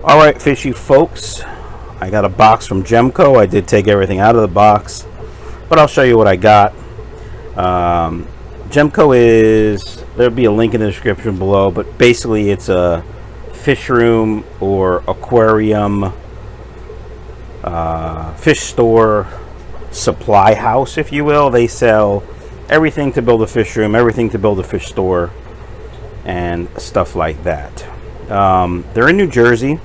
All right, fishy folks, I got a box from Jehmco. I did take everything out of the box, but I'll show you what I got. Jehmco is, there'll be a link in the description below, but basically it's a fish room or aquarium, fish store, supply house, if you will. They sell everything to build a fish room, everything to build a fish store, and stuff like that. They're in New Jersey.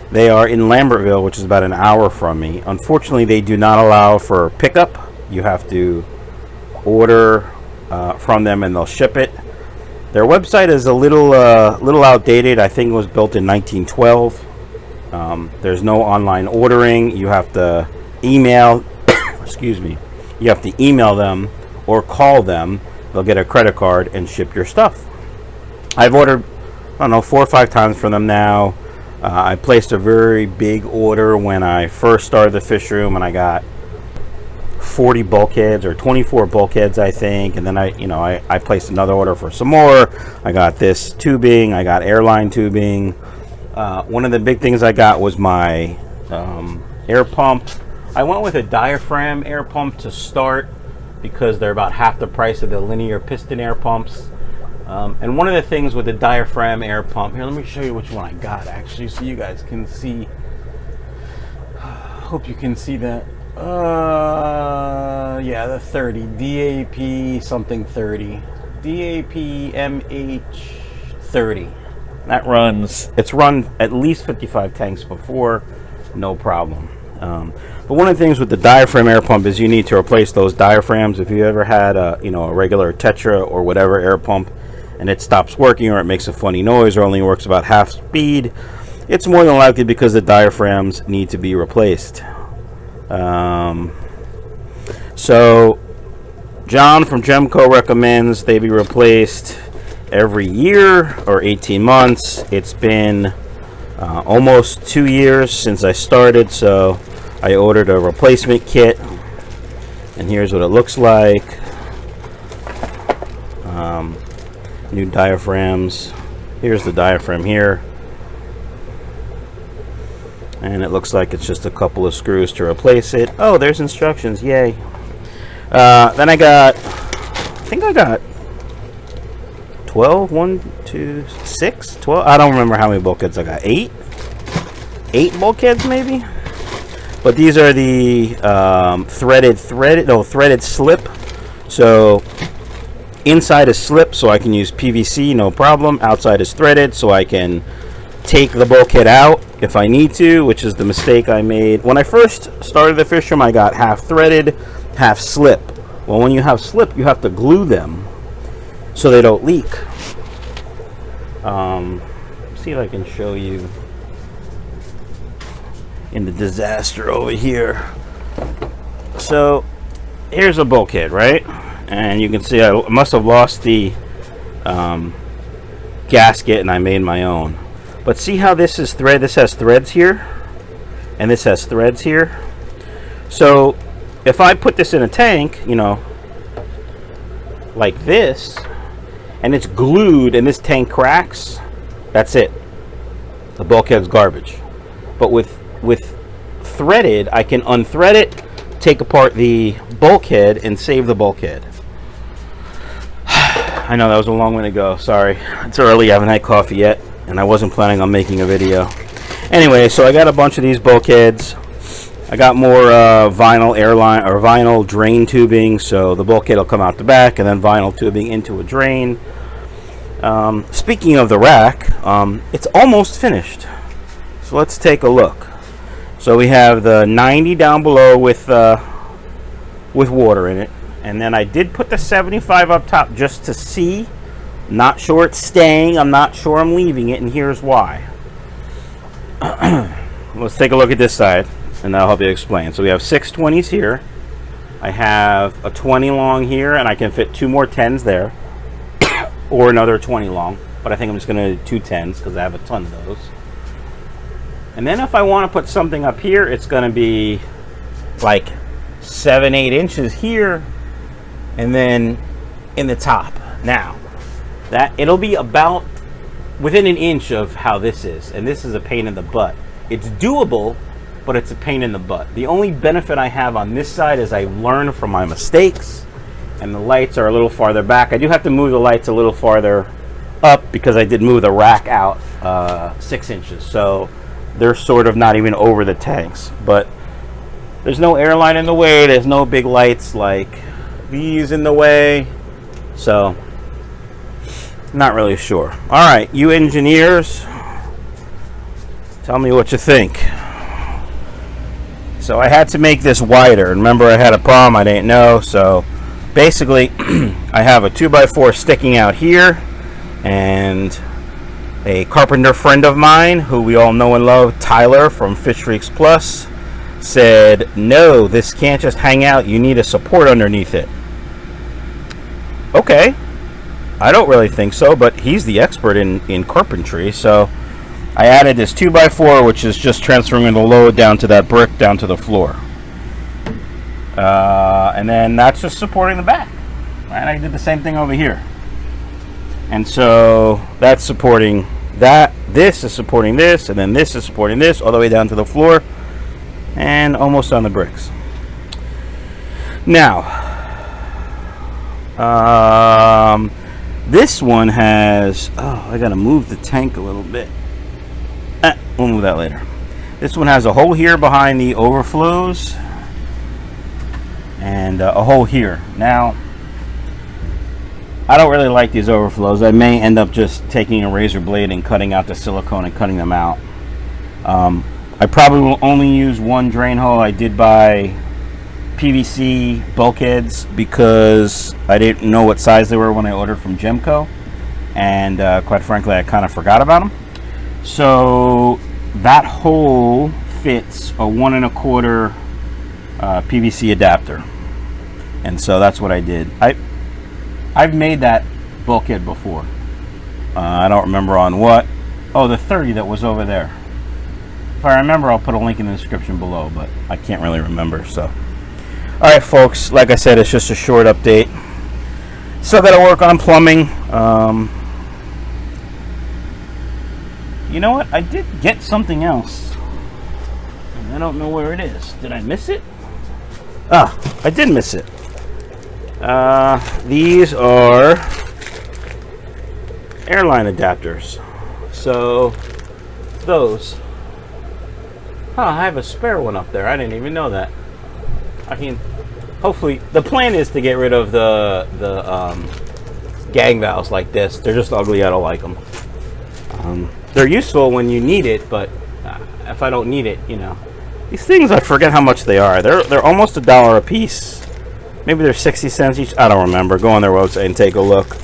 They are in Lambertville, which is about an hour from me. Unfortunately, they do not allow for pickup. You have to order from them and they'll ship it. Their website is a little outdated. I think it was built in 1912. There's no online ordering. You have to email, excuse me, you have to email them or call them. They'll get a credit card and ship your stuff. I've ordered, I don't know, 4 or 5 times from them now. I placed a very big order when I first started the fish room, and I got 40 bulkheads or 24 bulkheads, I think. And then I placed another order for some more. I got this tubing. I got airline tubing. One of the big things I got was my air pump. I went with a diaphragm air pump to start because they're about half the price of the linear piston air pumps. And one of the things with the diaphragm air pump, here, let me show you which one I got actually, so you guys can see. Hope you can see that. Yeah, the 30 DAP something 30, DAP MH 30. That runs. It's run at least 55 tanks before, no problem. But one of the things with the diaphragm air pump is you need to replace those diaphragms. If you ever had a regular Tetra or whatever air pump, and it stops working or it makes a funny noise or only works about half speed, it's more than likely because the diaphragms need to be replaced. So John from Jehmco recommends they be replaced every year or 18 months. It's been almost 2 years since I started, so I ordered a replacement kit, and here's what it looks like. New diaphragms. Here's the diaphragm here, and it looks like it's just a couple of screws to replace it. Oh, there's instructions. Yay. Then I got 12, 1, 2, 6, 12. I don't remember how many bulkheads I got. 8 bulkheads maybe. But these are the threaded slip. So inside is slip, so I can use PVC, no problem. Outside is threaded, so I can take the bulkhead out if I need to, which is the mistake I made. When I first started the fish room, I got half threaded, half slip. Well, when you have slip, you have to glue them so they don't leak. See if I can show you in the disaster over here. So here's a bulkhead, right? And you can see I must have lost the gasket, and I made my own. But see how this is thread? This has threads here, and this has threads here. So if I put this in a tank, like this, and it's glued, and this tank cracks, that's it. The bulkhead's garbage. But with threaded, I can unthread it, take apart the bulkhead, and save the bulkhead. I know that was a long way to go. Sorry, it's early. I haven't had coffee yet, and I wasn't planning on making a video. Anyway, so I got a bunch of these bulkheads. I got more vinyl airline or vinyl drain tubing, so the bulkhead will come out the back, and then vinyl tubing into a drain. Speaking of the rack, it's almost finished. So let's take a look. So we have the 90 down below with water in it. And then I did put the 75 up top just to see. Not sure it's staying. I'm not sure I'm leaving it, and here's why. Let's take a look at this side, and that'll help you explain. So we have 620s here. I have a 20 long here, and I can fit 2 more 10s there. Or another 20 long. But I think I'm just going to do 2 10s because I have a ton of those. And then if I want to put something up here, it's going to be like 7-8 inches here, and then in the top. Now that it'll be about within an inch of how this is, and this is a pain in the butt. It's doable, but it's a pain in the butt. The only benefit I have on this side is I learn from my mistakes, and the lights are a little farther back. I do have to move the lights a little farther up because I did move the rack out 6 inches, so they're sort of not even over the tanks. But there's no airline in the way, there's no big lights like these in the way, so not really sure. All right, you engineers, tell me what you think. So I had to make this wider. Remember, I had a problem I didn't know. So basically, I have a 2x4 sticking out here, and a carpenter friend of mine, who we all know and love, Tyler from Fish Freaks Plus, said, no, this can't just hang out. You need a support underneath it. Okay. I don't really think so, but he's the expert in carpentry, so I added this 2x4, which is just transferring the load down to that brick, down to the floor. And then that's just supporting the back. And I did the same thing over here. And so that's supporting that. This is supporting this, and then this is supporting this, all the way down to the floor, and almost on the bricks. Now, this one has, oh, I gotta move the tank a little bit. We'll move that later. This one has a hole here behind the overflows, and a hole here. Now, I don't really like these overflows. I may end up just taking a razor blade and cutting out the silicone and cutting them out. I probably will only use one drain hole. I did buy PVC bulkheads because I didn't know what size they were when I ordered from Jehmco, and quite frankly I kind of forgot about them. So that hole fits a 1 1/4 PVC adapter, and so that's what I did. I've made that bulkhead before. I don't remember on what. Oh, the 30 that was over there. If I remember, I'll put a link in the description below, but I can't really remember. So all right, folks, like I said, it's just a short update. Still got to work on plumbing. You know what? I did get something else. I don't know where it is. Did I miss it? Ah, I did miss it. These are airline adapters. So, those. Huh, I have a spare one up there. I didn't even know that. I mean, hopefully, the plan is to get rid of the gang valves like this. They're just ugly. I don't like them. They're useful when you need it, but if I don't need it, you know, these things, I forget how much they are. They're almost $1 a piece. Maybe they're 60 cents each. I don't remember. Go on their website and take a look.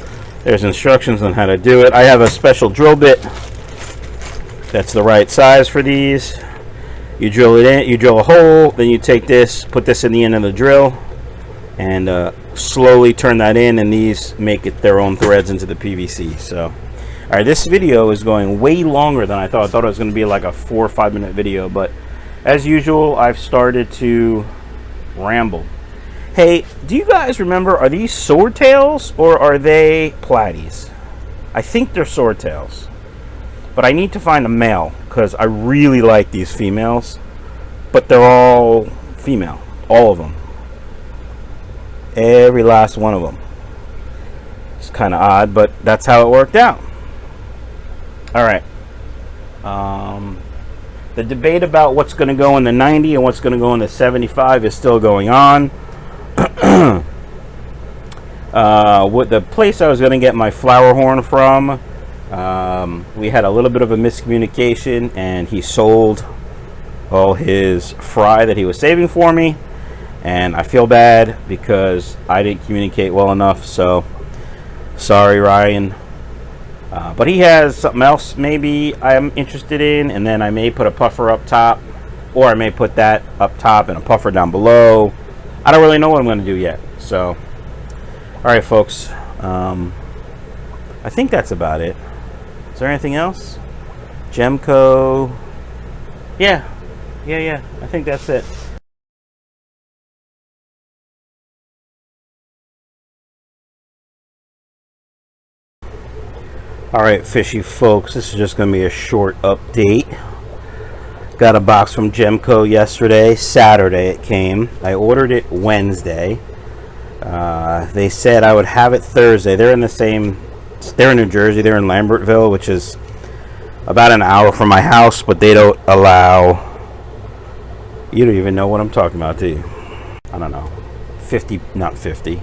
There's instructions on how to do it. I have a special drill bit that's the right size for these. You drill it in, you drill a hole, then you take this, put this in the end of the drill, and slowly turn that in, and these make it their own threads into the PVC. So, all right, this video is going way longer than I thought. I thought it was going to be like a 4 or 5 minute video, but as usual, I've started to ramble. Hey, do you guys remember, are these swordtails or are they platies? I think they're swordtails, but I need to find a male because I really like these females, but they're all female, all of them, every last one of them. It's kind of odd, but that's how it worked out. All right, the debate about what's going to go in the 90 and what's going to go in the 75 is still going on. With the place I was going to get my flower horn from, we had a little bit of a miscommunication, and he sold all his fry that he was saving for me, and I feel bad because I didn't communicate well enough. So sorry, Ryan, but he has something else maybe I'm interested in, and then I may put a puffer up top, or I may put that up top and a puffer down below. I don't really know what I'm going to do yet. So all right, folks, I think that's about it. Is there anything else? Jehmco. Yeah. I think that's it. All right, fishy folks, this is just going to be a short update. Got a box from Jehmco yesterday. Saturday it came. I ordered it Wednesday. They said I would have it Thursday. They're in New Jersey. They're in Lambertville, which is about an hour from my house, but they don't allow... You don't even know what I'm talking about, do you? I don't know. 50, not 50.